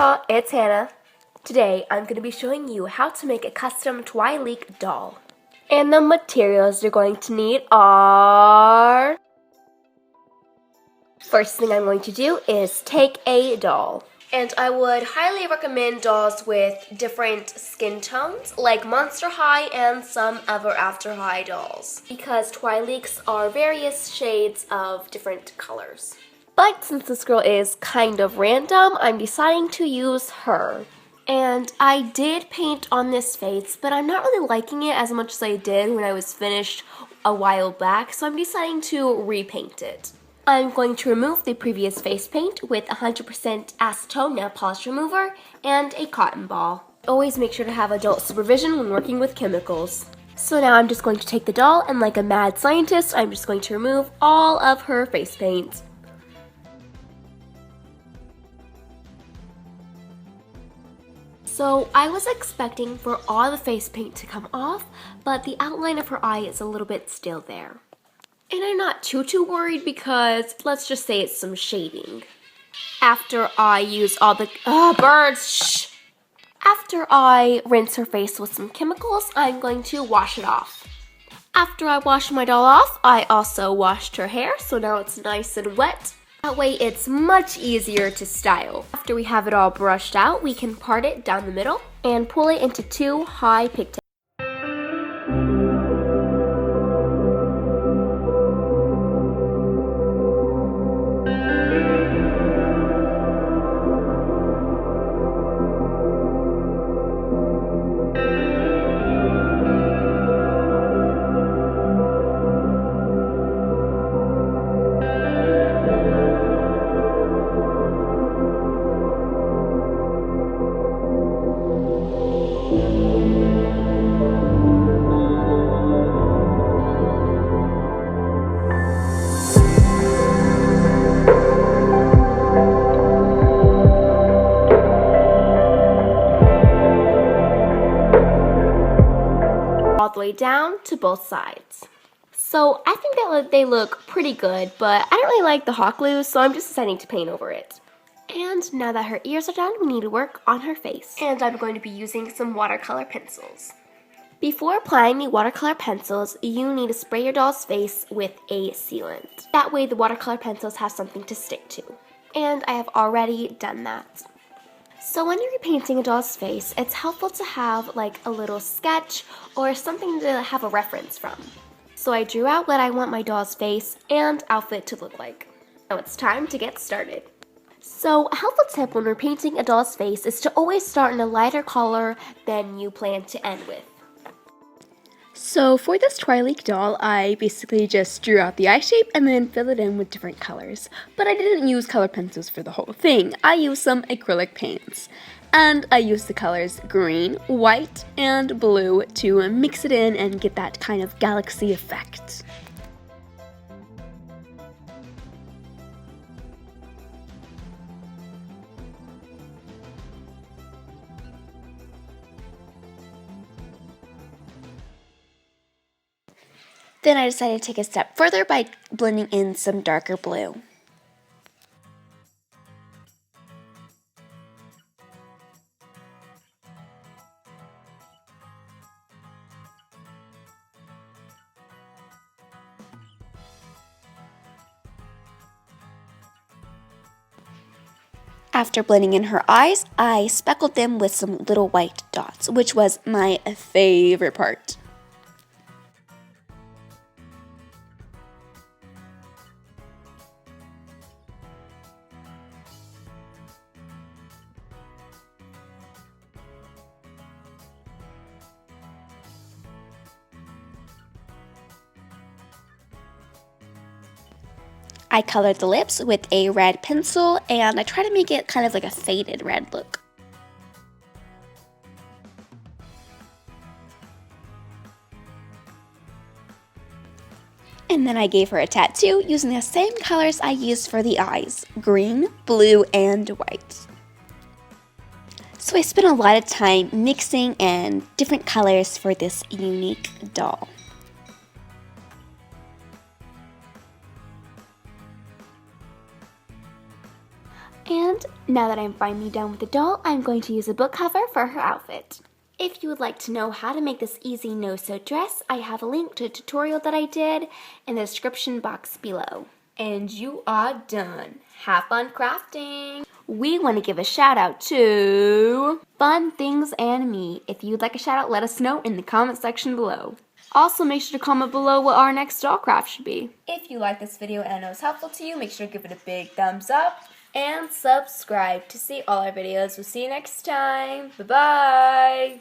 y'all, it's Hannah. Today I'm going to be showing you how to make a custom Twi'lek doll. And the materials you're going to need are... First thing I'm going to do is take a doll. And I would highly recommend dolls with different skin tones, like Monster High and some Ever After High dolls, because Twi'leks are various shades of different colors. But since this girl is kind of random, I'm deciding to use her. And I did paint on this face, but I'm not really liking it as much as I did when I was finished a while back, so I'm deciding to repaint it. I'm going to remove the previous face paint with 100% acetone nail polish remover and a cotton ball. Always make sure to have adult supervision when working with chemicals. So now I'm just going to take the doll, and like a mad scientist, I'm just going to remove all of her face paint. So I was expecting for all the face paint to come off, but the outline of her eye is a little bit still there. And I'm not too worried because let's just say it's some shading. After I use all the birds, shh! After I rinse her face with some chemicals, I'm going to wash it off. After I wash my doll off, I also washed her hair, so now it's nice and wet. That way it's much easier to style. After we have it all brushed out, we can part it down the middle and pull it into two high pigtails. All the way down to both sides. So I think that they look pretty good, but I don't really like the hot glue, so I'm just deciding to paint over it. And now that her ears are done, we need to work on her face. And I'm going to be using some watercolor pencils. Before applying the watercolor pencils, you need to spray your doll's face with a sealant. That way the watercolor pencils have something to stick to. And I have already done that. So when you're repainting a doll's face, it's helpful to have like a little sketch or something to have a reference from. So I drew out what I want my doll's face and outfit to look like. Now it's time to get started. So a helpful tip when repainting a doll's face is to always start in a lighter color than you plan to end with. So for this Twi'lek doll, I basically just drew out the eye shape and then filled it in with different colors. But I didn't use color pencils for the whole thing. I used some acrylic paints. And I used the colors green, white, and blue to mix it in and get that kind of galaxy effect. Then I decided to take a step further by blending in some darker blue. After blending in her eyes, I speckled them with some little white dots, which was my favorite part. I colored the lips with a red pencil, and I try to make it kind of like a faded red look. And then I gave her a tattoo using the same colors I used for the eyes, green, blue, and white. So I spent a lot of time mixing and different colors for this unique doll. And now that I'm finally done with the doll, I'm going to use a book cover for her outfit. If you would like to know how to make this easy no-sew dress, I have a link to a tutorial that I did in the description box below. And you are done. Have fun crafting! We want to give a shout out to Fun Things and Me. If you'd like a shout out, let us know in the comment section below. Also, make sure to comment below what our next doll craft should be. If you like this video and it was helpful to you, make sure to give it a big thumbs up. And subscribe to see all our videos. We'll see you next time. Bye-bye!